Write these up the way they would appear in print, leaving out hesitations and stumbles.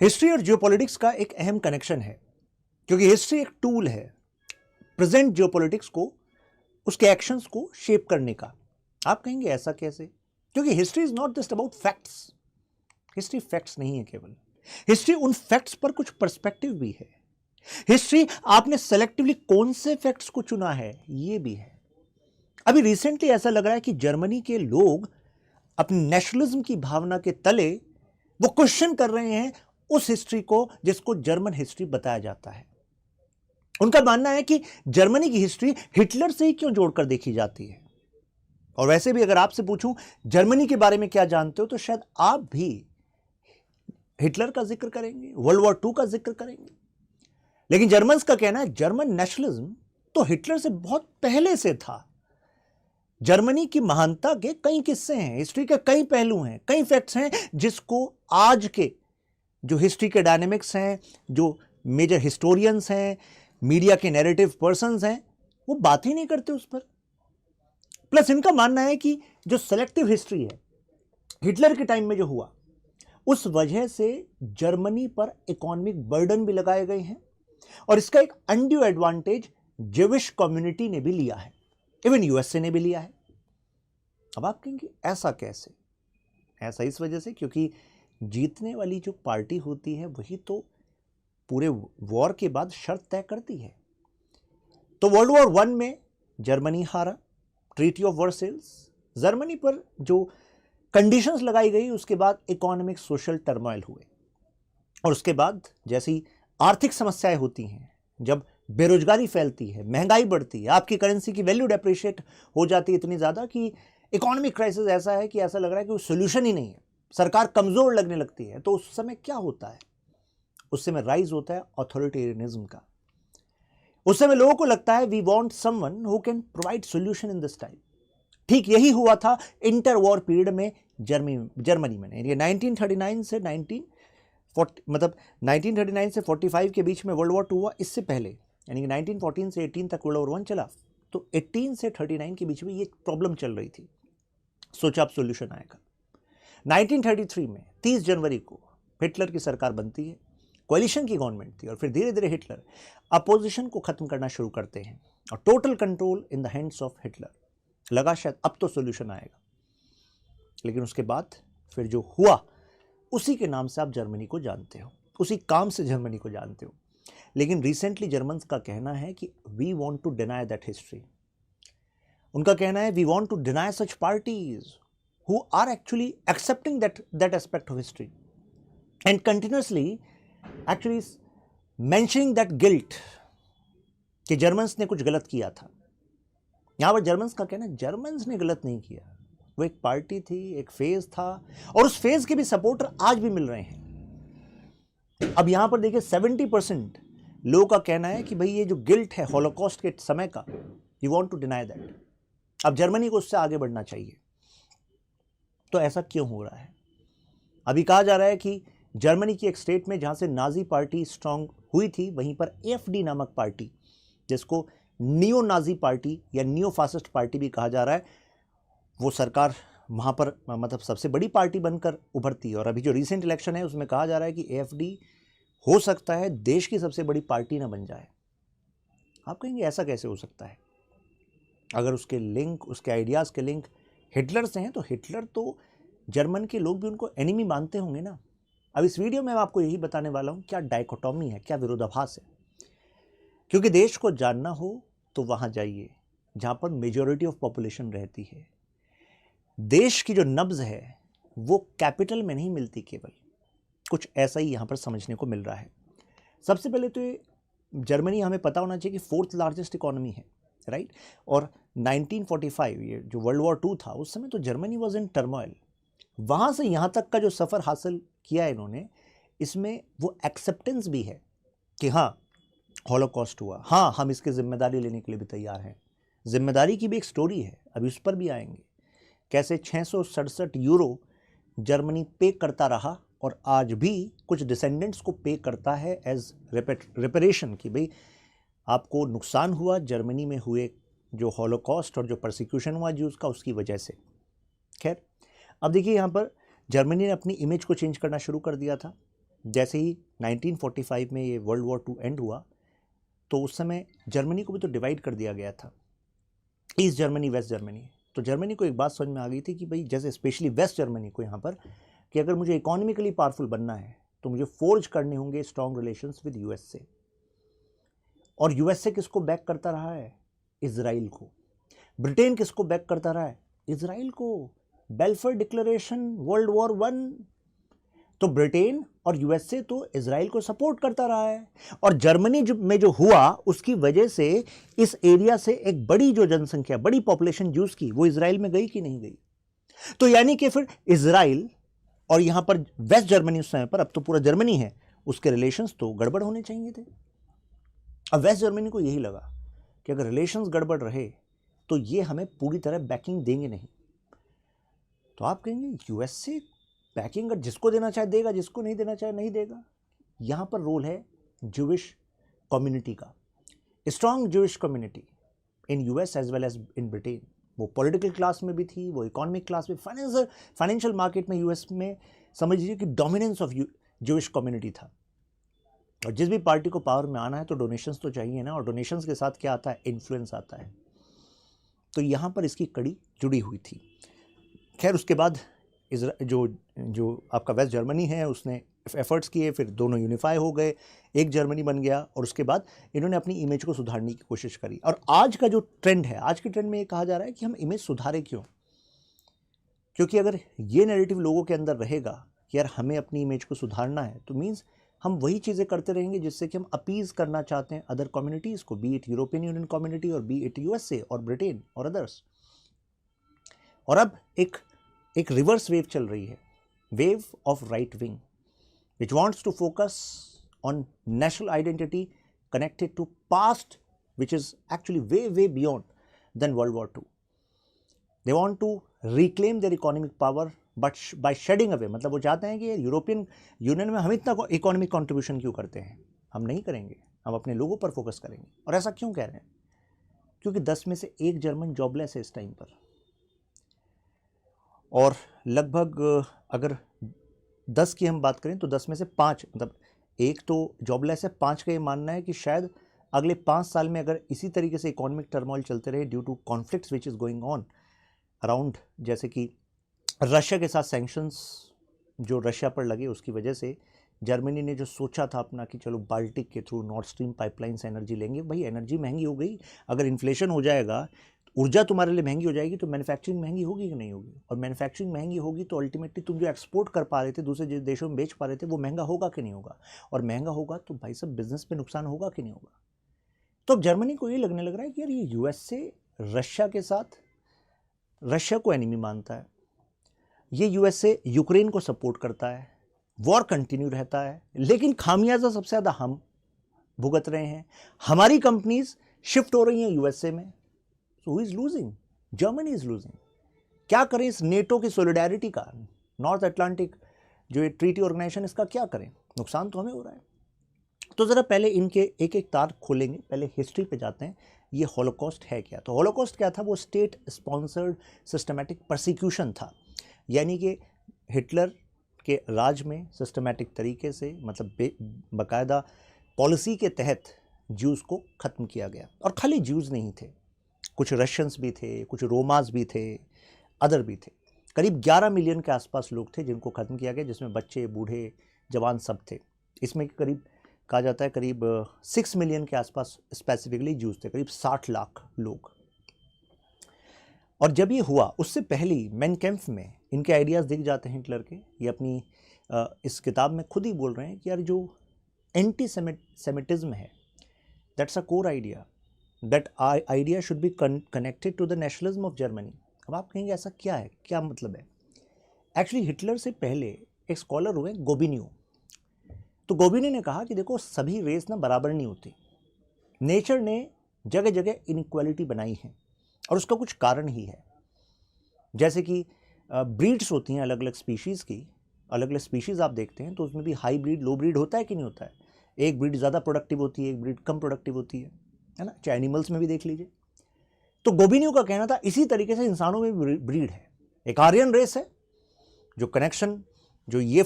History और geopolitics का एक अहम कनेक्शन है, क्योंकि हिस्ट्री एक टूल है प्रेजेंट जियोपॉलिटिक्स को, उसके एक्शंस को शेप करने का। आप कहेंगे ऐसा कैसे? क्योंकि history is not just about facts. History facts नहीं है केवल, हिस्ट्री उन फैक्ट्स पर कुछ पर्सपेक्टिव भी है। हिस्ट्री आपने सेलेक्टिवली कौन से फैक्ट्स को चुना है ये भी है। अभी रिसेंटली ऐसा लग रहा है कि जर्मनी के लोग अपनी नेशनलिज्म की भावना के तले वो क्वेश्चन कर रहे हैं उस हिस्ट्री को जिसको जर्मन हिस्ट्री बताया जाता है। उनका मानना है कि जर्मनी की हिस्ट्री हिटलर से ही क्यों जोड़कर देखी जाती है। और वैसे भी अगर आपसे पूछूं जर्मनी के बारे में क्या जानते हो, तो शायद आप भी हिटलर का जिक्र करेंगे, वर्ल्ड वॉर II का जिक्र करेंगे। लेकिन जर्मन्स का कहना है जर्मन नेशनलिज्म तो हिटलर से बहुत पहले से था। जर्मनी की महानता के कई किस्से हैं, हिस्ट्री के कई पहलू हैं, कई फैक्ट्स हैं जिसको आज के जो हिस्ट्री के डायनेमिक्स हैं, जो मेजर हिस्टोरियंस हैं, मीडिया के नैरेटिव पर्संस हैं, वो बात ही नहीं करते उस पर। प्लस इनका मानना है कि जो सेलेक्टिव हिस्ट्री है हिटलर के टाइम में जो हुआ, उस वजह से जर्मनी पर इकोनॉमिक बर्डन भी लगाए गए हैं और इसका एक अनड्यू एडवांटेज ज्यूइश कम्युनिटी ने भी लिया है, इवन यूएसए ने भी लिया है। अब आप कहेंगे ऐसा कैसे? ऐसा इस वजह से क्योंकि जीतने वाली जो पार्टी होती है वही तो पूरे वॉर के बाद शर्त तय करती है। तो वर्ल्ड वॉर I में जर्मनी हारा, ट्रीटी ऑफ वर्सेल्स, जर्मनी पर जो कंडीशंस लगाई गई उसके बाद इकोनॉमिक सोशल टर्मोइल हुए और उसके बाद जैसी आर्थिक समस्याएं होती हैं, जब बेरोजगारी फैलती है, महंगाई बढ़ती है, आपकी करेंसी की वैल्यू डेप्रिशिएट हो जाती है इतनी ज्यादा कि इकोनॉमिक क्राइसिस ऐसा है कि ऐसा लग रहा है कि वो सोल्यूशन ही नहीं है, सरकार कमजोर लगने लगती है। तो उस समय क्या होता है? उस समय राइज होता है ऑथोरिटेरियनिज्म का। उस समय लोगों को लगता है we want someone who can provide solution in this time. ठीक यही हुआ था इंटर वॉर पीरियड में जर्मनी में। 1939 से 1939 से 45 के बीच में वर्ल्ड वॉर II हुआ। इससे पहले यानी कि 1914 से 18 तक वर्ल्ड वॉर I चला, तो 18 से 39 के बीच में ये प्रॉब्लम चल रही थी। सोचा अब सॉल्यूशन आएगा। 1933 में 30 जनवरी को हिटलर की सरकार बनती है, कोalition की गवर्नमेंट थी, और फिर धीरे धीरे हिटलर अपोजिशन को खत्म करना शुरू करते हैं और total control in the hands of Hitler. लगा शायद अब तो सॉल्यूशन आएगा, लेकिन उसके बाद फिर जो हुआ उसी के नाम से आप जर्मनी को जानते हो, उसी काम से जर्मनी को जानते हो। लेकिन रिसेंटली जर्मन्स का कहना है कि we want to deny that history. उनका कहना है we want to deny such parties who are actually accepting that aspect of history and continuously actually mentioning that guilt कि जर्मन्स ने कुछ गलत किया था। यहां पर जर्मन्स का कहना है जर्मन्स ने गलत नहीं किया, वो एक पार्टी थी, एक फेज था, और उस फेज के भी सपोर्टर आज भी मिल रहे हैं। अब यहां पर देखिए 70% लोगों का कहना है कि भाई ये जो गिल्ट है हॉलोकॉस्ट के समय का, you want to deny that. अब जर्मनी को उससे आगे बढ़ना चाहिए। तो ऐसा क्यों हो रहा है? अभी कहा जा रहा है कि जर्मनी की एक स्टेट में जहां से नाजी पार्टी स्ट्रांग हुई थी, वहीं पर AfD नामक पार्टी, जिसको नियो नाजी पार्टी या नियो फासिस्ट पार्टी भी कहा जा रहा है, वो सरकार वहाँ पर मतलब सबसे बड़ी पार्टी बनकर उभरती है। और अभी जो रिसेंट इलेक्शन है उसमें कहा जा रहा है कि AfD हो सकता है देश की सबसे बड़ी पार्टी ना बन जाए। आप कहेंगे ऐसा कैसे हो सकता है? अगर उसके लिंक, उसके आइडियाज़ के लिंक हिटलर से हैं, तो हिटलर तो जर्मन के लोग भी उनको एनिमी मानते होंगे ना। अब इस वीडियो में मैं आपको यही बताने वाला हूँ क्या डाइकोटॉमी है, क्या विरोधाभास है। क्योंकि देश को जानना हो तो वहाँ जाइए जहाँ पर मेजॉरिटी ऑफ पॉपुलेशन रहती है। देश की जो नब्ज है वो कैपिटल में नहीं मिलती केवल, कुछ ऐसा ही यहाँ पर समझने को मिल रहा है। सबसे पहले तो ये जर्मनी हमें पता होना चाहिए कि 4th लार्जेस्ट इकोनॉमी है, राइट। और 1945 ये जो वर्ल्ड वॉर II था उस समय तो जर्मनी वॉज इन टर्मोइल। वहाँ से यहाँ तक का जो सफ़र हासिल किया इन्होंने, इसमें वो एक्सेप्टेंस भी है कि हाँ हॉलोकॉस्ट हुआ, हाँ हम इसकी जिम्मेदारी लेने के लिए भी तैयार हैं। जिम्मेदारी की भी एक स्टोरी है, अभी उस पर भी आएंगे। कैसे 667 यूरो जर्मनी पे करता रहा और आज भी कुछ डिसेंडेंट्स को पे करता है एज रिपेरेशन कि भाई आपको नुकसान हुआ जर्मनी में हुए जो हॉलोकॉस्ट और जो परसिक्यूशन हुआ ज्यूज़ का, उसकी वजह से। खैर अब देखिए यहाँ पर जर्मनी ने अपनी इमेज को चेंज करना शुरू कर दिया था। जैसे ही 1945 में ये वर्ल्ड वॉर 2 एंड हुआ तो उस समय जर्मनी को भी तो डिवाइड कर दिया गया था, ईस्ट जर्मनी वेस्ट जर्मनी। तो जर्मनी को एक बात समझ में आ गई थी कि भाई जैसे स्पेशली वेस्ट जर्मनी को यहाँ पर, कि अगर मुझे इकोनॉमिकली पावरफुल बनना है तो मुझे फोर्ज करने होंगे स्ट्रॉन्ग रिलेशंस विद यूएसए। और यूएसए किसको बैक करता रहा है? इजराइल को। ब्रिटेन किसको बैक करता रहा है? इजराइल को। बेल्फर डिक्लेरेशन, वर्ल्ड वॉर 1, तो ब्रिटेन और यूएसए तो इजराइल को सपोर्ट करता रहा है। और जर्मनी में जो हुआ उसकी वजह से इस एरिया से एक बड़ी जो जनसंख्या, बड़ी पॉपुलेशन जूस की, वो इजराइल में गई कि नहीं गई? तो यानी कि फिर इजराइल और यहां पर वेस्ट जर्मनी उस समय पर, अब तो पूरा जर्मनी है, उसके रिलेशंस तो गड़बड़ होने चाहिए थे। अब वेस्ट जर्मनी को यही लगा कि अगर रिलेशंस गड़बड़ रहे तो ये हमें पूरी तरह बैकिंग देंगे नहीं। तो आप कहेंगे यूएसए बैकिंग जिसको देना चाहे देगा, जिसको नहीं देना चाहे नहीं देगा। यहां पर रोल है ज्यूइश कम्युनिटी का, strong Jewish community in US as well as in Britain. वो पॉलिटिकल क्लास में भी थी, वो इकोनॉमिक क्लास में, फाइनेंशियल मार्केट में यूएस में समझ लीजिए कि डोमिनेंस ऑफ ज्यूइश कम्युनिटी था। और जिस भी पार्टी को पावर में आना है तो डोनेशंस तो चाहिए ना, और डोनेशंस के साथ क्या आता है? इन्फ्लुएंस आता है। तो यहाँ पर इसकी कड़ी जुड़ी हुई थी। खैर उसके बाद जो आपका वेस्ट जर्मनी है उसने एफर्ट्स किए, फिर दोनों यूनिफाई हो गए, एक जर्मनी बन गया, और उसके बाद इन्होंने अपनी इमेज को सुधारने की कोशिश करी। और आज का जो ट्रेंड है, आज के ट्रेंड में ये कहा जा रहा है कि हम इमेज सुधारे क्यों? क्योंकि अगर ये नैरेटिव लोगों के अंदर रहेगा कि यार हमें अपनी इमेज को सुधारना है, तो मीन्स हम वही चीज़ें करते रहेंगे जिससे कि हम अपीज करना चाहते हैं अदर कम्युनिटीज़ को, be it European Union community और बी इट यूएसए और ब्रिटेन और अदर्स। और अब एक रिवर्स वेव चल रही है, wave of right wing, which wants to focus on national identity connected to past, which is actually way way beyond than world war 2। They want to reclaim their economic power but by shedding away, मतलब वो चाहते हैं कि European union में हम इतना economic contribution क्यों करते हैं, हम नहीं करेंगे, हम अपने लोगों पर फोकस करेंगे। और ऐसा क्यों कह रहे हैं? क्योंकि 10 में से 1 जर्मन जॉबलेस है इस टाइम पर, और लगभग अगर 10 की हम बात करें तो 10 में से 5, मतलब 1 तो जॉबलेस है, 5 का ये मानना है कि शायद अगले 5 साल में अगर इसी तरीके से इकोनॉमिक टर्मोइल चलते रहे due to conflicts which is going on around, जैसे कि रशिया के साथ सैंक्शंस जो रशिया पर लगे उसकी वजह से जर्मनी ने जो सोचा था अपना कि चलो बाल्टिक के थ्रू नॉर्थ स्ट्रीम पाइपलाइन से एनर्जी लेंगे, भाई एनर्जी महंगी हो गई, अगर इन्फ्लेशन हो जाएगा, ऊर्जा तुम्हारे लिए महंगी हो जाएगी, तो मैन्युफैक्चरिंग महंगी होगी कि नहीं होगी? और मैन्युफैक्चरिंग महंगी होगी तो अल्टीमेटली तुम जो एक्सपोर्ट कर पा रहे थे, दूसरे देशों में बेच पा रहे थे, वो महंगा होगा कि नहीं होगा? और महंगा होगा तो भाई सब बिजनेस पे नुकसान होगा कि नहीं होगा? तो अब जर्मनी को ये लगने लग रहा है कि यार ये यूएसए रशिया के साथ, रशिया को एनिमी मानता है, ये यूएसए यूक्रेन को सपोर्ट करता है, वॉर कंटिन्यू रहता है, लेकिन खामियाजा सबसे ज़्यादा हम भुगत रहे हैं, हमारी कंपनीज शिफ्ट हो रही हैं यूएसए में। So who is losing? Germany is losing. क्या करें इस नेटो की सॉलिडारिटी का, नॉर्थ अटलांटिक जो ये ट्रीटी ऑर्गेनाइजेशन, इसका क्या करें? नुकसान तो हमें हो रहा है। तो ज़रा पहले इनके एक एक तार खोलेंगे, पहले हिस्ट्री पे जाते हैं। ये हॉलोकॉस्ट है क्या? तो हॉलोकॉस्ट क्या था? वो स्टेट स्पॉन्सर्ड सिस्टमैटिक परसिक्यूशन था, यानी कि हिटलर के राज में सिस्टमैटिक तरीके से, मतलब बाकायदा पॉलिसी के तहत ज्यूज़ को ख़त्म किया गया। और खाली ज्यूज़ नहीं थे, कुछ रशियंस भी थे, कुछ रोमास भी थे, अदर भी थे। करीब 11 मिलियन के आसपास लोग थे जिनको ख़त्म किया गया, जिसमें बच्चे, बूढ़े, जवान सब थे। इसमें करीब कहा जाता है करीब 6 मिलियन के आसपास स्पेसिफिकली ज्यूज़ थे, करीब 60 लाख लोग। और जब ये हुआ उससे पहले मेन कैंप में इनके आइडियाज़ दिख जाते हैं हिटलर के। ये अपनी इस किताब में खुद ही बोल रहे हैं कि यार जो एंटी सेमिटिज्म है, that's a core idea, that idea should be connected to the nationalism of Germany. अब आप कहेंगे ऐसा क्या है, क्या मतलब है? एक्चुअली हिटलर से पहले एक स्कॉलर हुए गोबिनियो। तो गोबिनियो ने कहा कि देखो सभी रेस ना बराबर नहीं होती, नेचर ने जगह जगह इनइक्वालिटी बनाई है और उसका कुछ कारण ही है। जैसे कि ब्रीड्स होती हैं अलग अलग स्पीशीज़ की, अलग अलग स्पीशीज़ आप देखते हैं तो उसमें भी हाई ब्रीड लो ब्रीड होता है कि नहीं होता है? एक ब्रीड ज़्यादा प्रोडक्टिव होती है, एक ब्रीड कम प्रोडक्टिव होती है ना? चाहे एनिमल्स में भी देख लीजिए। तो गोबिनियो का कहना था इसी तरीके से इंसानों में ब्रीड है, एक आर्यन रेस है जो कनेक्शन, जो ये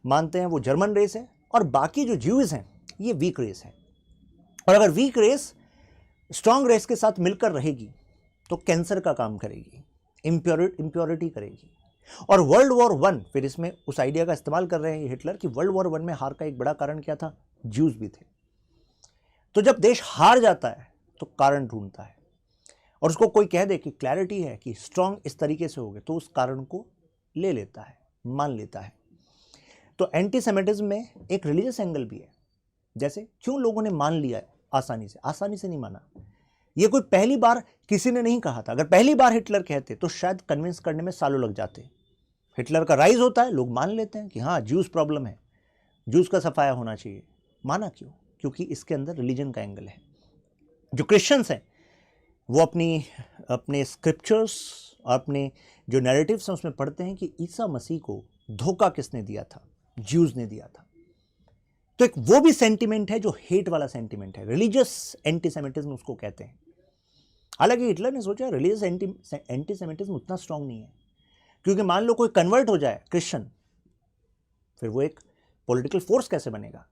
मानते हैं वो जर्मन रेस है, और बाकी जो ज्यूज हैं ये वीक रेस है। और अगर वीक रेस स्ट्रांग रेस के साथ मिलकर रहेगी तो कैंसर का काम करेगी, इम्प्योरिटी करेगी। और वर्ल्ड वॉर वन, फिर इसमें उस आइडिया का इस्तेमाल कर रहे हैं हिटलर कि वर्ल्ड वॉर वन में हार का एक बड़ा कारण क्या था, ज्यूज भी थे। तो जब देश हार जाता है तो कारण ढूंढता है, और उसको कोई कह दे कि क्लैरिटी है कि स्ट्रांग इस तरीके से हो गए, तो उस कारण को ले लेता है, मान लेता है। तो एंटीसेमिटिज्म में एक रिलीजियस एंगल भी है। जैसे क्यों लोगों ने मान लिया है आसानी से नहीं माना। ये कोई पहली बार किसी ने नहीं कहा था। अगर पहली बार हिटलर कहते तो शायद कन्विंस करने में सालों लग जाते। हिटलर का राइज होता है, लोग मान लेते हैं कि हाँ ज्यूज प्रॉब्लम है, ज्यूज का सफाया होना चाहिए। माना क्यों? क्योंकि इसके अंदर रिलीजन का एंगल है। जो क्रिश्चियंस हैं वो अपने स्क्रिप्चर्स और अपने जो नैरेटिव्स हैं उसमें पढ़ते हैं कि ईसा मसीह को धोखा किसने दिया था, ज्यूज ने दिया था। तो एक वो भी सेंटिमेंट है जो हेट वाला सेंटिमेंट है, रिलीजियस एंटीसेमिटिज्म उसको कहते हैं। हालांकि हिटलर ने सोचा रिलीजियस एंटीसेमिटिज्म उतना स्ट्रांग नहीं है, क्योंकि मान लो कोई कन्वर्ट हो जाए क्रिश्चियन, फिर वो एक पॉलिटिकल फोर्स कैसे बनेगा।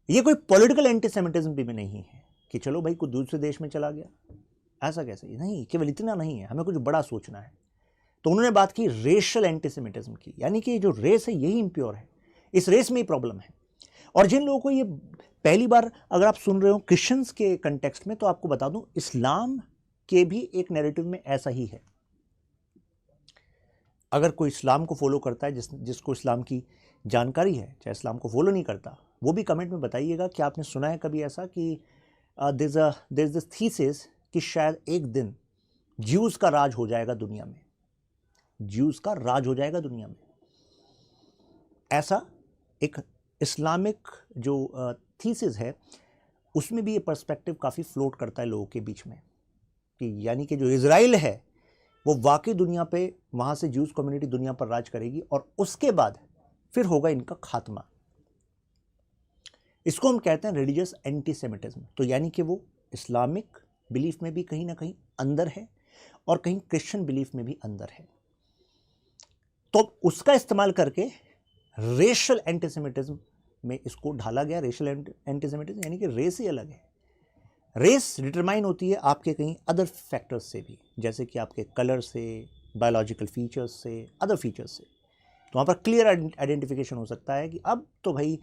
ये कोई पॉलिटिकल एंटीसेमिटिज्म भी नहीं है कि चलो भाई कोई दूसरे देश में चला गया, ऐसा कैसे, नहीं, केवल इतना नहीं है, हमें कुछ बड़ा सोचना है। तो उन्होंने बात की रेशियल एंटीसेमिटिज्म की, यानी कि जो रेस है यही इंप्योर है, इस रेस में ही प्रॉब्लम है। और जिन लोगों को ये पहली बार अगर आप सुन रहे हो क्रिश्चियंस के कंटेक्स्ट में, तो आपको बता दूं इस्लाम के भी एक नैरेटिव में ऐसा ही है। अगर कोई इस्लाम को फॉलो करता है, जिसको इस्लाम की जानकारी है, चाहे इस्लाम को फॉलो नहीं करता, वो भी कमेंट में बताइएगा कि आपने सुना है कभी ऐसा कि देयर इज दिस थीसिस कि शायद एक दिन ज्यूज का राज हो जाएगा दुनिया में, ज्यूज का राज हो जाएगा दुनिया में। ऐसा एक इस्लामिक जो थीसिस है उसमें भी ये पर्सपेक्टिव काफ़ी फ्लोट करता है लोगों के बीच में कि यानी कि जो इजराइल है वो वाकई दुनिया पे, वहाँ से ज्यूज कम्युनिटी दुनिया पर राज करेगी और उसके बाद फिर होगा इनका खात्मा। इसको हम कहते हैं रिलीजियस एंटीसेमिटिज्म। तो यानी कि वो इस्लामिक बिलीफ में भी कहीं ना कहीं अंदर है और कहीं क्रिश्चियन बिलीफ में भी अंदर है। तो उसका इस्तेमाल करके रेशियल एंटीसेमिटिज्म में इसको ढाला गया। रेशियल एंटीसेमिटिज्म यानी कि रेस ही अलग है। रेस डिटरमाइन होती है आपके कहीं अदर फैक्टर्स से भी, जैसे कि आपके कलर से, बायोलॉजिकल फीचर्स से, अदर फीचर्स से। तो वहाँ पर क्लियर आइडेंटिफिकेशन हो सकता है कि अब तो भाई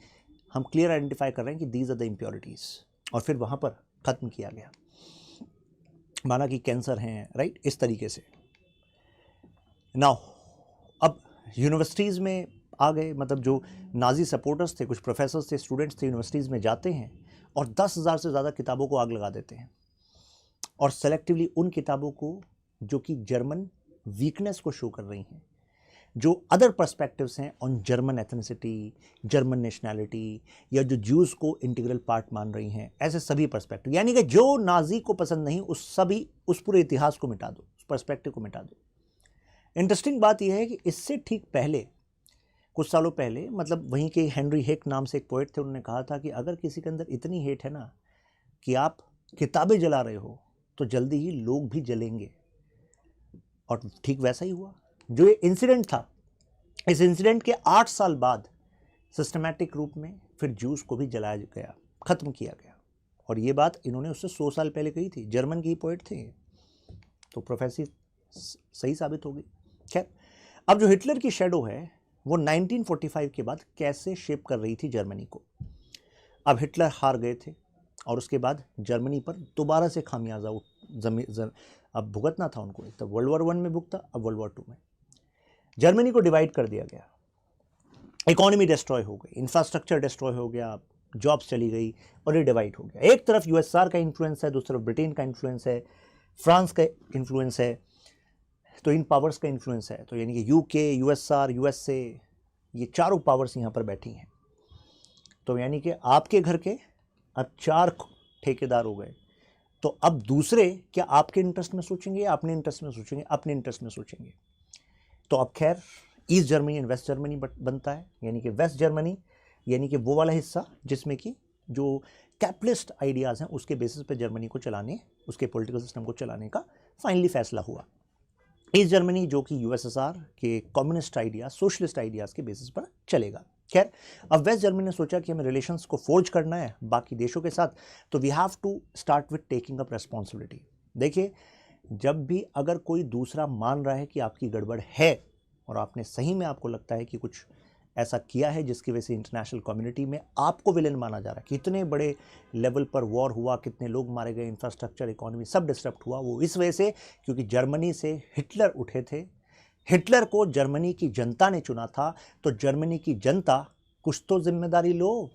हम क्लियर आइडेंटिफाई कर रहे हैं कि दीज आर द इम्प्योरिटीज़, और फिर वहाँ पर ख़त्म किया गया, माना कि कैंसर हैं, राइट, इस तरीके से। नाउ अब यूनिवर्सिटीज़ में आ गए, मतलब जो नाजी सपोर्टर्स थे, कुछ प्रोफेसर्स थे, स्टूडेंट्स थे, यूनिवर्सिटीज़ में जाते हैं और 10,000 से ज़्यादा किताबों को आग लगा देते हैं, और सेलेक्टिवली उन किताबों को जो कि जर्मन वीकनेस को शो कर रही हैं, जो अदर पर्सपेक्टिव्स हैं on German ethnicity, German nationality, या जो ज्यूज़ को इंटीग्रल पार्ट मान रही हैं, ऐसे सभी पर्सपेक्टिव, यानी कि जो नाजी को पसंद नहीं उस पूरे इतिहास को मिटा दो, उस पर्सपेक्टिव को मिटा दो। इंटरेस्टिंग बात यह है कि इससे ठीक पहले, कुछ सालों पहले, मतलब वहीं के हेनरी हेक नाम से एक पोएट थे, उन्होंने कहा था कि अगर किसी के अंदर इतनी हेट है ना कि आप किताबें जला रहे हो तो जल्दी ही लोग भी जलेंगे। और ठीक वैसा ही हुआ। जो ये इंसिडेंट था, इस इंसिडेंट के 8 साल बाद सिस्टमैटिक रूप में फिर ज्यूस को भी जलाया गया, ख़त्म किया गया। और ये बात इन्होंने उससे 100 साल पहले कही थी, जर्मन की पोएट थे, तो प्रोफेसी सही साबित हो गई। खैर, अब जो हिटलर की शेडो है वो 1945 के बाद कैसे शेप कर रही थी जर्मनी को। अब हिटलर हार गए थे और उसके बाद जर्मनी पर दोबारा से खामियाजा अब भुगतना था उनको। एक तो वर्ल्ड वॉर 1 में भुगता, अब वर्ल्ड वॉर 2 में। जर्मनी को डिवाइड कर दिया गया, इकोनॉमी डिस्ट्रॉय हो गई, इंफ्रास्ट्रक्चर डिस्ट्रॉय हो गया, जॉब्स चली गई और ये डिवाइड हो गया। एक तरफ यूएसआर का इन्फ्लुएंस है, दूसरी तरफ ब्रिटेन का इन्फ्लुएंस है, फ्रांस का इन्फ्लुएंस है, तो इन पावर्स का इन्फ्लुएंस है। तो यानी कि यूके, यूएसआर, यूएसए, ये चारों पावर्स यहाँ पर बैठी हैं। तो यानी कि आपके घर के अब 4 ठेकेदार हो गए। तो अब दूसरे क्या आपके इंटरेस्ट में सोचेंगे या अपने इंटरेस्ट में सोचेंगे? अपने इंटरेस्ट में सोचेंगे। तो अब खैर East Germany and West Germany बनता है, यानी कि वेस्ट जर्मनी यानी कि वो वाला हिस्सा जिसमें कि जो कैपिटलिस्ट आइडियाज़ हैं उसके बेसिस पे जर्मनी को चलाने, उसके पॉलिटिकल सिस्टम को चलाने का फाइनली फैसला हुआ। ईस्ट जर्मनी जो कि यूएसएसआर के कम्युनिस्ट आइडियाज, सोशलिस्ट आइडियाज़ के बेसिस पर चलेगा। खैर, अब वेस्ट जर्मनी ने सोचा कि हमें रिलेशंस को फोर्ज करना है बाकी देशों के साथ, तो we have to start with taking up responsibility. देखिए, जब भी अगर कोई दूसरा मान रहा है कि आपकी गड़बड़ है और आपने सही में आपको लगता है कि कुछ ऐसा किया है जिसकी वजह से इंटरनेशनल कम्युनिटी में आपको विलेन माना जा रहा है, कितने बड़े लेवल पर वॉर हुआ, कितने लोग मारे गए, इंफ्रास्ट्रक्चर, इकोनॉमी सब डिस्टर्ब हुआ, वो इस वजह से क्योंकि जर्मनी से हिटलर उठे थे। हिटलर को जर्मनी की जनता ने चुना था, तो जर्मनी की जनता कुछ तो जिम्मेदारी लो।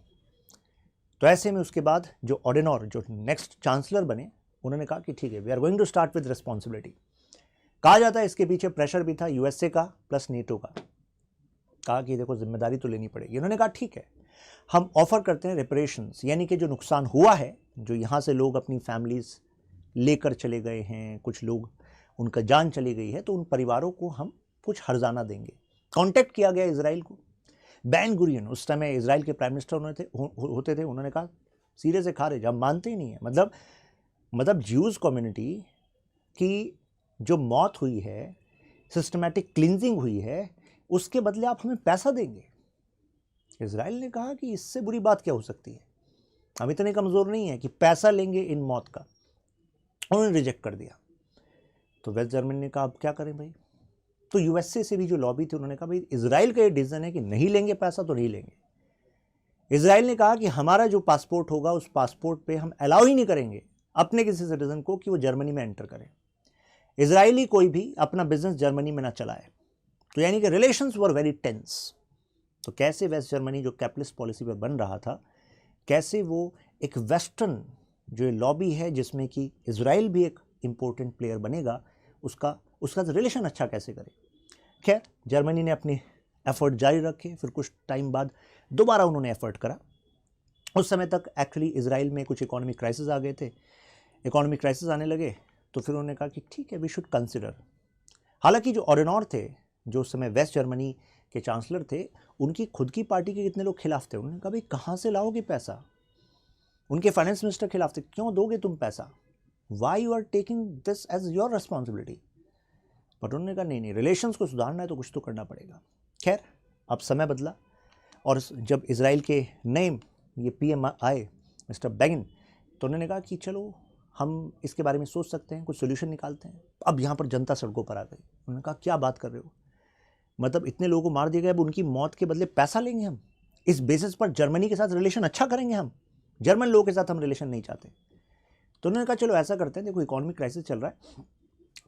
तो ऐसे में उसके बाद जो ऑडेनॉर, जो नेक्स्ट चांसलर बने, उन्होंने कहा कि ठीक है, we are going to start with responsibility. कहा जाता है इसके पीछे प्रेशर भी था यूएसए का प्लस नेटो का। कहा कि देखो जिम्मेदारी तो लेनी पड़ेगी। उन्होंने कहा ठीक है, हम ऑफर करते हैं रिपरेशंस, यानी कि जो नुकसान हुआ है, जो यहाँ से लोग अपनी फैमिलीज लेकर चले गए हैं, कुछ लोग उनका जान चली गई है, तो उन परिवारों को हम कुछ हर्जाना देंगे। कांटेक्ट किया गया इजराइल को। बेन गुरियन उस समय इजराइल के प्राइम मिनिस्टर होते थे, उन्होंने कहा सिरे से खारिज, हम मानते ही नहीं है। मतलब ज्यूज कम्युनिटी की जो मौत हुई है, सिस्टमैटिक क्लिनजिंग हुई है, उसके बदले आप हमें पैसा देंगे। इजराइल ने कहा कि इससे बुरी बात क्या हो सकती है, हम इतने कमज़ोर नहीं है कि पैसा लेंगे इन मौत का। उन्होंने रिजेक्ट कर दिया। तो वेस्ट जर्मनी ने कहा अब क्या करें भाई। तो यूएसए से भी जो लॉबी थी, उन्होंने कहा भाई इजराइल का ये डिसीजन है कि नहीं लेंगे पैसा तो नहीं लेंगे। इजराइल ने कहा कि हमारा जो पासपोर्ट होगा उस पासपोर्ट पे हम अलाउ ही नहीं करेंगे अपने किसी सिटीजन को कि वो जर्मनी में एंटर करे। इजरायली कोई भी अपना बिजनेस जर्मनी में ना चलाए। तो यानी कि रिलेशंस वर वेरी टेंस। तो कैसे वेस्ट जर्मनी जो कैपिटलिस्ट पॉलिसी पर बन रहा था, कैसे वो एक वेस्टर्न जो लॉबी है जिसमें कि इजराइल भी एक इंपॉर्टेंट प्लेयर बनेगा, उसका रिलेशन अच्छा कैसे करे। खैर, जर्मनी ने अपनी एफर्ट जारी रखे। फिर कुछ टाइम बाद दोबारा उन्होंने एफर्ट करा। उस समय तक एक्चुअली इजराइल में कुछ इकोनॉमिक क्राइसिस आ गए थे। इकोनॉमिक क्राइसिस आने लगे तो फिर उन्होंने कहा कि ठीक है, वी शुड कंसिडर। हालांकि जो ऑडेनॉर थे, जो उस समय वेस्ट जर्मनी के चांसलर थे, उनकी खुद की पार्टी के कितने लोग खिलाफ थे। उन्होंने कहा भाई कहाँ से लाओगे पैसा। उनके फाइनेंस मिनिस्टर खिलाफ थे, क्यों दोगे तुम पैसा, why you are taking this as your responsibility. But उन्होंने कहा नहीं, रिलेशंस को सुधारना है तो कुछ तो करना पड़ेगा। खैर, अब समय बदला और जब इजराइल के नए ये पीएम आए, मिस्टर बेगिन, तो उन्होंने कहा कि चलो हम इसके बारे में सोच सकते हैं, कुछ सोल्यूशन निकालते हैं। अब यहाँ पर जनता सड़कों पर आ गई। उन्होंने कहा क्या बात कर रहे हो, मतलब इतने लोगों को मार दिया गया, अब उनकी मौत के बदले पैसा लेंगे हम, इस बेसिस पर जर्मनी के साथ रिलेशन अच्छा करेंगे हम, जर्मन लोगों के साथ हम रिलेशन नहीं चाहते। तो उन्होंने कहा चलो ऐसा करते हैं, देखो इकोनॉमिक क्राइसिस चल रहा है,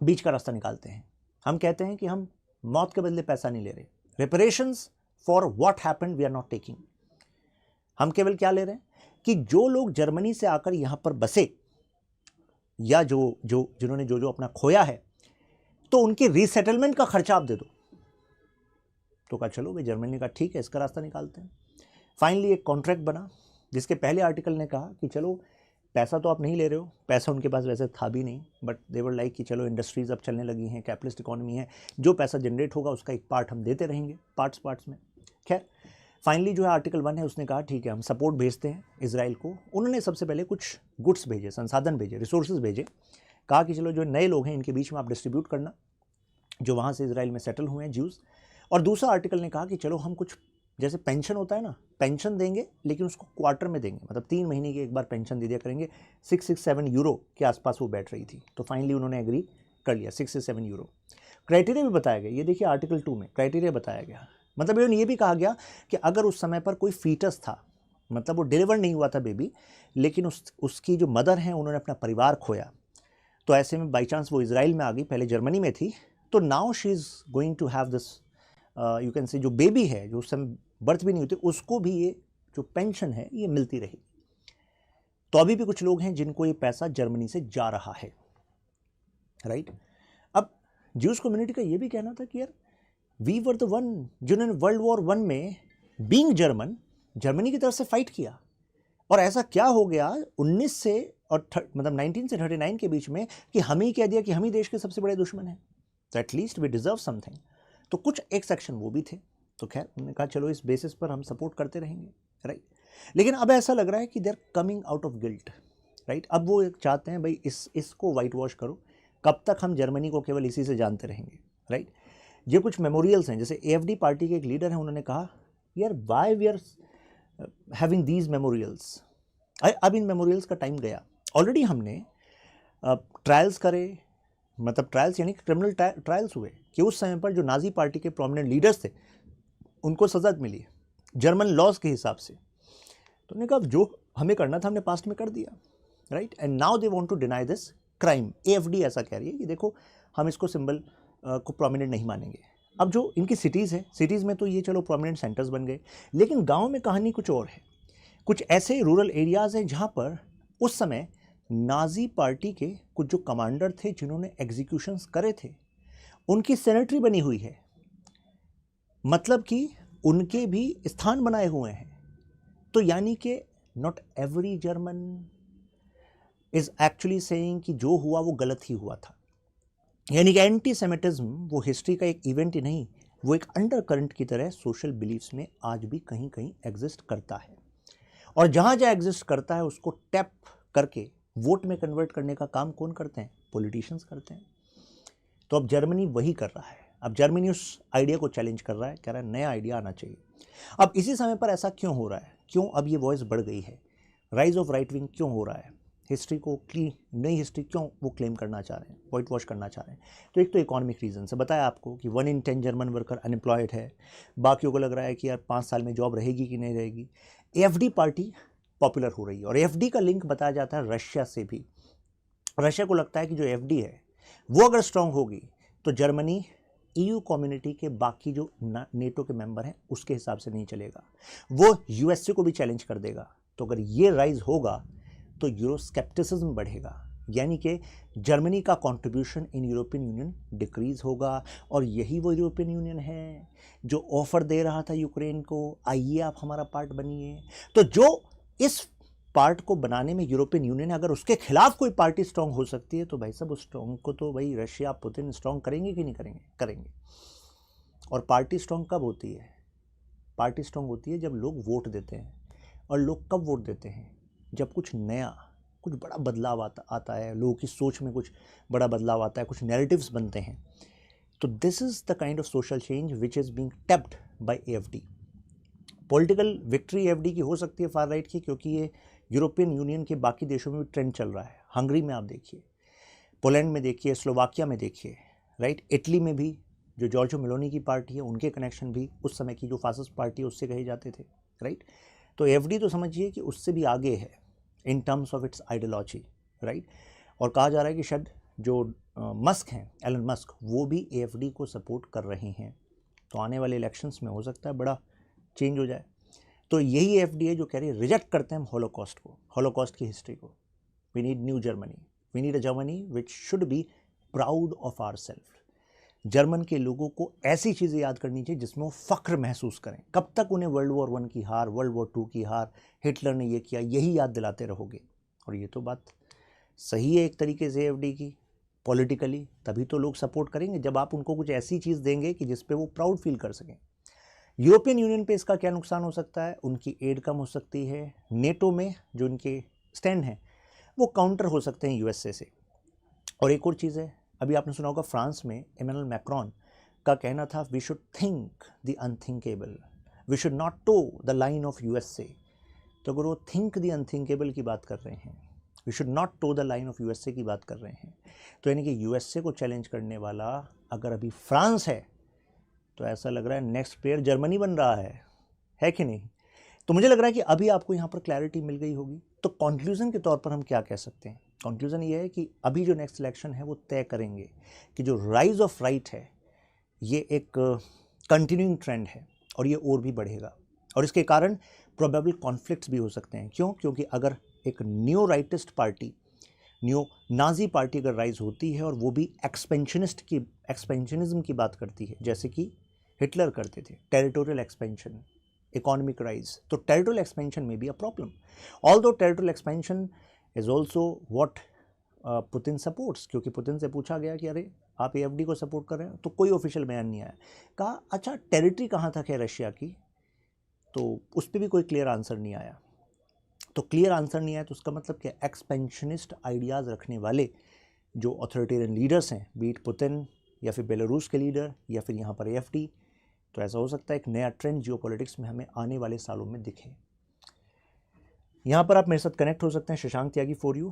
बीच का रास्ता निकालते हैं। हम कहते हैं कि हम मौत के बदले पैसा नहीं ले रहे, reparations for what happened we are not taking. हम केवल क्या ले रहे हैं कि जो लोग जर्मनी से आकर यहाँ पर बसे या जिन्होंने जो अपना खोया है, तो उनके रीसेटलमेंट का खर्चा आप दे दो। तो कहा चलो भाई, जर्मनी ने कहा ठीक है, इसका रास्ता निकालते हैं। फाइनली एक कॉन्ट्रैक्ट बना, जिसके पहले आर्टिकल ने कहा कि चलो पैसा तो आप नहीं ले रहे हो, पैसा उनके पास वैसे था भी नहीं, बट दे वर लाइक कि चलो इंडस्ट्रीज अब चलने लगी हैं, कैपिटलिस्ट इकोनॉमी है, जो पैसा जनरेट होगा उसका एक पार्ट हम देते रहेंगे, पार्ट्स में। खैर, फाइनली जो है आर्टिकल 1 है, उसने कहा ठीक है हम सपोर्ट भेजते हैं इजराइल को। उन्होंने सबसे पहले कुछ गुड्स भेजे, संसाधन भेजे, रिसोर्सेज भेजे। कहा कि चलो जो नए लोग हैं इनके बीच में आप डिस्ट्रीब्यूट करना, जो वहाँ से इजराइल में सेटल हुए हैं ज्यूज़। और दूसरा आर्टिकल ने कहा कि चलो हम कुछ जैसे पेंशन होता है ना, पेंशन देंगे, लेकिन उसको क्वार्टर में देंगे, मतलब 3 महीने की एक बार पेंशन दे दिया करेंगे। 667 यूरो के आसपास वो बैठ रही थी। तो फाइनली उन्होंने एग्री कर लिया, 667 यूरो। क्राइटेरिया भी बताया गया, ये देखिए आर्टिकल 2 में क्राइटेरिया बताया गया। मतलब ये भी कहा गया कि अगर उस समय पर कोई फीटस था, मतलब वो डिलीवर नहीं हुआ था बेबी, लेकिन उसकी जो मदर हैं उन्होंने अपना परिवार खोया, तो ऐसे में बाई चांस वो इजराइल में आ गई, पहले जर्मनी में थी, तो now she is going to have this, you can say, जो बेबी है, जो उस समय बर्थ भी नहीं होती, उसको भी ये जो पेंशन है ये मिलती रही। तो अभी भी कुछ लोग हैं जिनको ये पैसा जर्मनी से जा रहा है, राइट। अब ज्यूज कम्युनिटी का ये भी कहना था कि यार वी वर द वन जिन्होंने वर्ल्ड वॉर 1 में बीइंग जर्मनी की तरफ से फाइट किया, और ऐसा क्या हो गया 19 से और मतलब 19 से 39 के बीच में कि हम ही कह दिया कि हम ही देश के सबसे बड़े दुश्मन हैं, तो एटलीस्ट वी डिजर्व समथिंग। तो कुछ एक सेक्शन वो भी थे। तो खैर उन्होंने कहा चलो इस बेसिस पर हम सपोर्ट करते रहेंगे, राइट। लेकिन अब ऐसा लग रहा है कि they are coming out of guilt, right. अब वो चाहते हैं भाई इसको वाइट वॉश करो, कब तक हम जर्मनी को केवल इसी से जानते रहेंगे, राइट। ये कुछ मेमोरियल्स हैं, जैसे AFD पार्टी के एक लीडर हैं, उन्होंने कहा यार why we are having these memorials. अब इन मेमोरियल्स का टाइम गया। ऑलरेडी हमने ट्रायल्स करे, मतलब ट्रायल्स यानी कि क्रिमिनल ट्रायल्स हुए कि उस समय पर जो नाजी पार्टी के प्रोमिनेंट लीडर्स थे उनको सजा मिली जर्मन लॉज के हिसाब से। तो उन्होंने कहा जो हमें करना था हमने पास्ट में कर दिया, right. And now they want to deny this crime. AfD ऐसा कह रही है कि देखो हम इसको सिंबल को प्रोमिनेंट नहीं मानेंगे। अब जो इनकी सिटीज़ है, सिटीज़ में तो ये चलो प्रोमिनेंट सेंटर्स बन गए, लेकिन गाँव में कहानी कुछ और है। कुछ ऐसे रूरल एरियाज़ हैं जहाँ पर उस समय नाजी पार्टी के कुछ जो कमांडर थे जिन्होंने एग्जीक्यूशंस करे थे उनकी सेनेटरी बनी हुई है, मतलब कि उनके भी स्थान बनाए हुए हैं। तो यानी कि not every German is actually saying कि जो हुआ वो गलत ही हुआ था। यानी कि एंटी सेमिटिज्म वो हिस्ट्री का एक इवेंट ही नहीं, वो एक अंडर करंट की तरह सोशल बिलीफ्स में आज भी कहीं कहीं एग्जिस्ट करता है। और जहाँ जहाँ एग्जिस्ट करता है उसको टैप करके वोट में कन्वर्ट करने का काम कौन करते हैं? पॉलिटिशियंस करते हैं। तो अब जर्मनी वही कर रहा है। अब जर्मनी उस आइडिया को चैलेंज कर रहा है, कह रहा है नया आइडिया आना चाहिए। अब इसी समय पर ऐसा क्यों हो रहा है? क्यों अब ये वॉइस बढ़ गई है? राइज ऑफ राइट विंग क्यों हो रहा है? हिस्ट्री को नई हिस्ट्री क्यों वो क्लेम करना चाह रहे हैं, वाइट वॉश करना चाह रहे हैं? तो एक तो इकोनॉमिक रीजन से बताया आपको कि 1 in 10 जर्मन वर्कर अनएम्प्लॉयड है। बाकियों को लग रहा है कि यार 5 साल में जॉब रहेगी कि नहीं रहेगी। एएफडी पार्टी पॉपुलर हो रही है और एएफडी का लिंक बताया जाता है रशिया से भी। रशिया को लगता है कि जो एएफडी है वो अगर स्ट्रांग होगी तो जर्मनी ईयू कम्युनिटी के बाकी जो नेटो के मेंबर हैं उसके हिसाब से नहीं चलेगा, वो यूएसए को भी चैलेंज कर देगा। तो अगर ये राइज होगा तो यूरोस्केप्टिसिज्म बढ़ेगा, यानी कि जर्मनी का contribution in European union decrease होगा। और यही वो यूरोपियन यूनियन है जो ऑफर दे रहा था यूक्रेन को, आइए आप हमारा पार्ट बनिए। तो जो इस पार्ट को बनाने में यूरोपियन यूनियन, अगर उसके खिलाफ कोई पार्टी स्ट्रांग हो सकती है तो भाई साहब उस स्ट्रांग को तो भाई रशिया पुतिन स्ट्रांग करेंगे कि नहीं करेंगे? करेंगे। और पार्टी स्ट्रांग कब होती है? पार्टी स्ट्रांग होती है जब लोग वोट देते हैं। और लोग कब वोट देते हैं? जब कुछ नया, कुछ बड़ा बदलाव आता है, लोगों की सोच में कुछ बड़ा बदलाव आता है, कुछ नैरेटिव्स बनते हैं। तो this is the kind of social change which is being tapped by AfD. Political victory AfD की हो सकती है फार राइट की, क्योंकि ये यूरोपियन यूनियन के बाकी देशों में भी ट्रेंड चल रहा है। हंगरी में आप देखिए, पोलैंड में देखिए, स्लोवाकिया में देखिए, राइट। इटली में भी जो जॉर्जो मेलोनी की पार्टी है उनके कनेक्शन भी उस समय की जो फासिस्ट पार्टी है उससे कहे जाते थे, राइट। तो एएफडी तो समझिए कि उससे भी आगे है in terms of its ideology, right. और कहा जा रहा है कि शायद जो मस्क हैं, एलन मस्क, वो भी एएफडी को सपोर्ट कर रहे हैं। तो आने वाले इलेक्शंस में हो सकता है बड़ा चेंज हो जाए। तो यही एएफडी है जो कह रही है रिजेक्ट करते हैं हम हॉलोकॉस्ट को, हॉलोकॉस्ट की हिस्ट्री को। We need new Germany, we need a Germany which should be proud of our self. German के लोगों को ऐसी चीज़ें याद करनी चाहिए जिसमें वो फ़ख्र महसूस करें। कब तक उन्हें वर्ल्ड वॉर 1 की हार, वर्ल्ड वॉर 2 की हार, हिटलर ने ये किया, यही याद दिलाते रहोगे? और ये तो बात सही है एक तरीके से एएफडी की पॉलिटिकली, तभी तो लोग सपोर्ट करेंगे जब आप उनको कुछ ऐसी चीज़ देंगे कि जिस पे वो प्राउड फील कर सकें। यूरोपियन यूनियन पे इसका क्या नुकसान हो सकता है? उनकी एड कम हो सकती है। नेटो में जो उनके स्टैंड हैं वो काउंटर हो सकते हैं यूएसए से। और एक और चीज़ है, अभी आपने सुना होगा फ्रांस में इमैनुअल मैक्रोन का कहना था we should think the unthinkable, we should not toe the line of USA. तो अगर वो थिंक द अनथिंकेबल की बात कर रहे हैं, we should not toe the line of USA की बात कर रहे हैं, तो यानी कि यूएसए को चैलेंज करने वाला अगर अभी फ्रांस है तो ऐसा लग रहा है नेक्स्ट प्लेयर जर्मनी बन रहा है कि नहीं? तो मुझे लग रहा है कि अभी आपको यहाँ पर क्लैरिटी मिल गई होगी। तो कंक्लूजन के तौर पर हम क्या कह सकते हैं? कंक्लूजन ये है कि अभी जो नेक्स्ट इलेक्शन है वो तय करेंगे कि जो राइज ऑफ राइट है ये एक कंटिन्यूइंग ट्रेंड है और ये और भी बढ़ेगा। और इसके कारण प्रोबेबल कॉन्फ्लिक्ट्स भी हो सकते हैं। क्यों? क्योंकि अगर एक new rightist party, new Nazi party अगर राइज होती है और वो भी एक्सपेंशनिज्म की बात करती है, जैसे कि हिटलर करते थे, टेरिटोरियल एक्सपेंशन, इकोनॉमिक राइज, तो टेरिटोरियल एक्सपेंशन में भी a problem. Although territorial expansion is also what Putin supports, क्योंकि पुतिन से पूछा गया कि अरे आप एएफडी को सपोर्ट कर रहे हैं, तो कोई ऑफिशियल बयान नहीं आया। कहा अच्छा टेरिटरी कहाँ तक है रशिया की, तो उस पर भी कोई क्लियर आंसर नहीं आया। तो क्लियर आंसर नहीं आया तो उसका मतलब क्या? एक्सपेंशनिस्ट आइडियाज़ रखने वाले जो ऑथोरिटेरियन लीडर्स हैं, बीट पुतिन या फिर बेलारूस के लीडर या फिर यहाँ पर एएफडी, तो ऐसा हो सकता है एक नया ट्रेंड जियोपॉलिटिक्स में हमें आने वाले सालों में दिखे। यहाँ पर आप मेरे साथ कनेक्ट हो सकते हैं शशांक त्यागी फॉर यू।